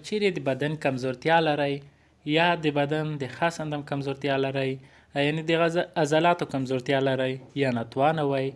چیرې د بدن کمزورتیا لرئ یا د بدن د خاص اندام کمزورتیا لرئ، یعنی د عضلاتو کمزورتیا لرئ یا ناتوانه وئ،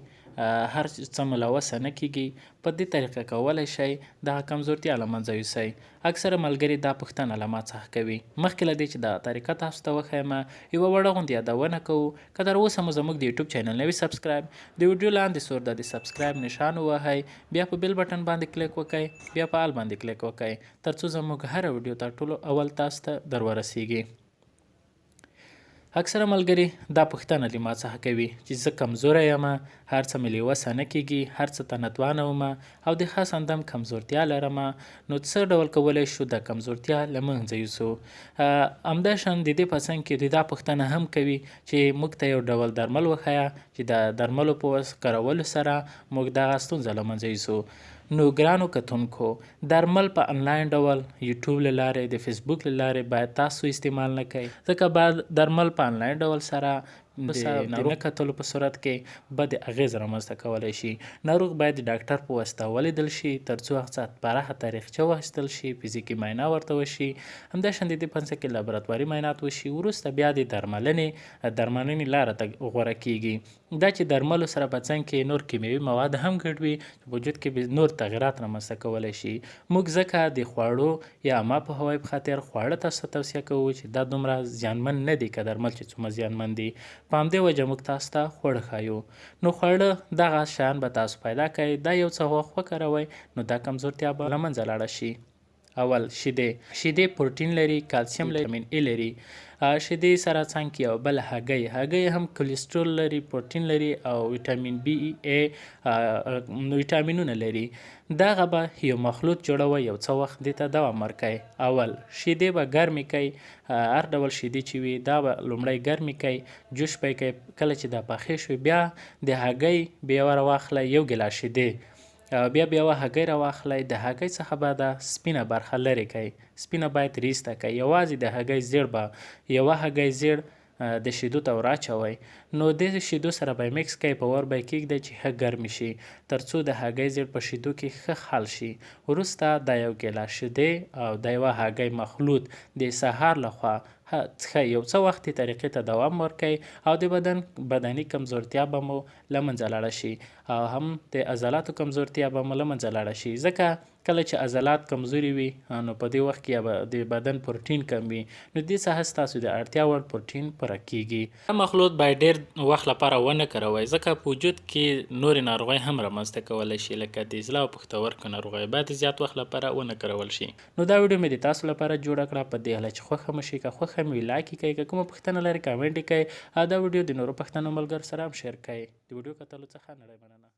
هر څه مو له وسه نه کیږي، په دې طریقه کولی شئ دغه کمزورتیا له منځه یوسئ. اکثره ملګري دا پوښتنه له ما څخه کوي. مخکې له دې چې دغه طریقه تاسو ته وښیم یوه وړه غوندې یادونه کوو. که تر اوسه مو زموږ د یوټیوب چینل نه وي سبسکرایب، د ویډیو لاندې سور د سبسکرایب نشان ووهئ، بیا په بیل بټن باندې کلیک وکړئ، بیا په آل باندې کلیک وکړئ، ترڅو زموږ هره ویډیو تر ټولو اول تاسو ته در ورسیږي. اکثره ملګري دا پوښتنه له ما څخه کوي چې زه کمزوری یم، هر څه مې له وسه نه کیږي، هر څه ته نتوانه وم او د خاص اندام کمزورتیا لرم، نو څه ډول کولی شو دا کمزورتیا له منځه یوسو. همداشان د دې په څنګ کې دا پوښتنه هم کوي چې موږ ته یو ډول درمل وښیه چې د درملو په کارولو سره موږ دغه ستونزه له منځه یوسو. نو ګرانو کتونکو، درمل په انلاین ډول یوټیوب له لارې، د فیسبوک له لارې باید تاسو استعمال نه کوئ، ځکه بعد درمل په انلاین ډول سره د نه کتلو په صورت کې بد اغیز رامنځته کولی شي. ناروغ باید د ډاکټر په واسطه ولیدل شي ترڅو هغه پراخه تاریخچه واخیستل شي، فزیکي معاینه ورته وشي، همداشان د دې په څنډ کې لابراتواري معاینات وشي، وروسته بیا د درملنې لاره ته غوره کیږي. دا چې درملو سره په څنګ کې نور کیمیاوي مواد هم ګډ وي چې په وجود کې نور تغیرات رامنځته کولی شي. موږ ځکه د خواړو یا ما په هوای په خاطر خواړه تاسو ته توصیه کوو چې دا دومره زیانمن نه دي که درمل چې څومره زیانمن دي. په همدې وجه موږ تاسو ته خواړه ښایو. نو خواړه دغه شیان به تاسو پیدا کوئ، دا یو څه وخت وکاروئ نو دا کمزورتیا به له منځه لاړه شي. اول شیدې پروټین لري، کالسیم لري، ویټامین ای لري. شیدې سره څنګ کې یو بل هګۍ هم کولیسټرول لري، پروټین لري او ویټامین بی ای ویټامینونه لري. دغه به یو مخلوط جوړوئ، یو څه وخت دې ته دوام ورکئ. اول شیدې به ګرمې کئ، هر ډول شیدې چې وي دا به لومړی ګرمې کئ، جوش به یې کئ. کله چې دا پخې شوې بیا د هګۍ بیه راواخلئ، یو ګیلاس شیدې، بیا هګۍ راواخلئ، د هګۍ څخه به دا سپینه برخه لرې کئ، سپینه باید ریسته کئ. یوازې د هګۍ زیړ به یوه هګۍ زیړ د شیدو ته ور اچوئ، نو د شیدو سره به یې مکس کئ، په اور به یې کیږدئ چې ښه ګرمې شي ترڅو د هګۍ زیړ په شیدو کې ښه حل شي. وروسته دا یو ګیلاس شیدې او د یوه هګۍ مخلوط د سهار لخوا څښئ، یو څه وخت دې طریقې ته دوام ورکئ او د بدني کمزورتیا به مو له منځه لاړه شي او هم د عضلاتو کمزورتیا به مو له منځه لاړه شي. ځکه کله چې عضلات کمزوري وي نو په دې وخت کې به د بدن پروټین کم وي، نو دې څخه ستاسو د اړتیا وړ پروټین پوره کیږي. دا مخلوط باید ډېر وخت لپاره ونه کاروئ، ځکه په وجود کې نورې ناروغۍ هم رامنځته کولی شي، لکه د زړه او پښتورګو ناروغۍ باید د زیات وخت لپاره ونه کارول شي. نو دا ویډیو مې د تاسو لپاره جوړه کړه، په دې هیله چې خوښه مو شي. که خوښه مې وي لایک یې کړئ، که کومه پوښتنه لرئ کامنټ یې کړئ او دا ویډیو د نورو پښتنو ملګرو سره هم شیر کړئ. د ویډیو کتلو څخه نړۍ مننه.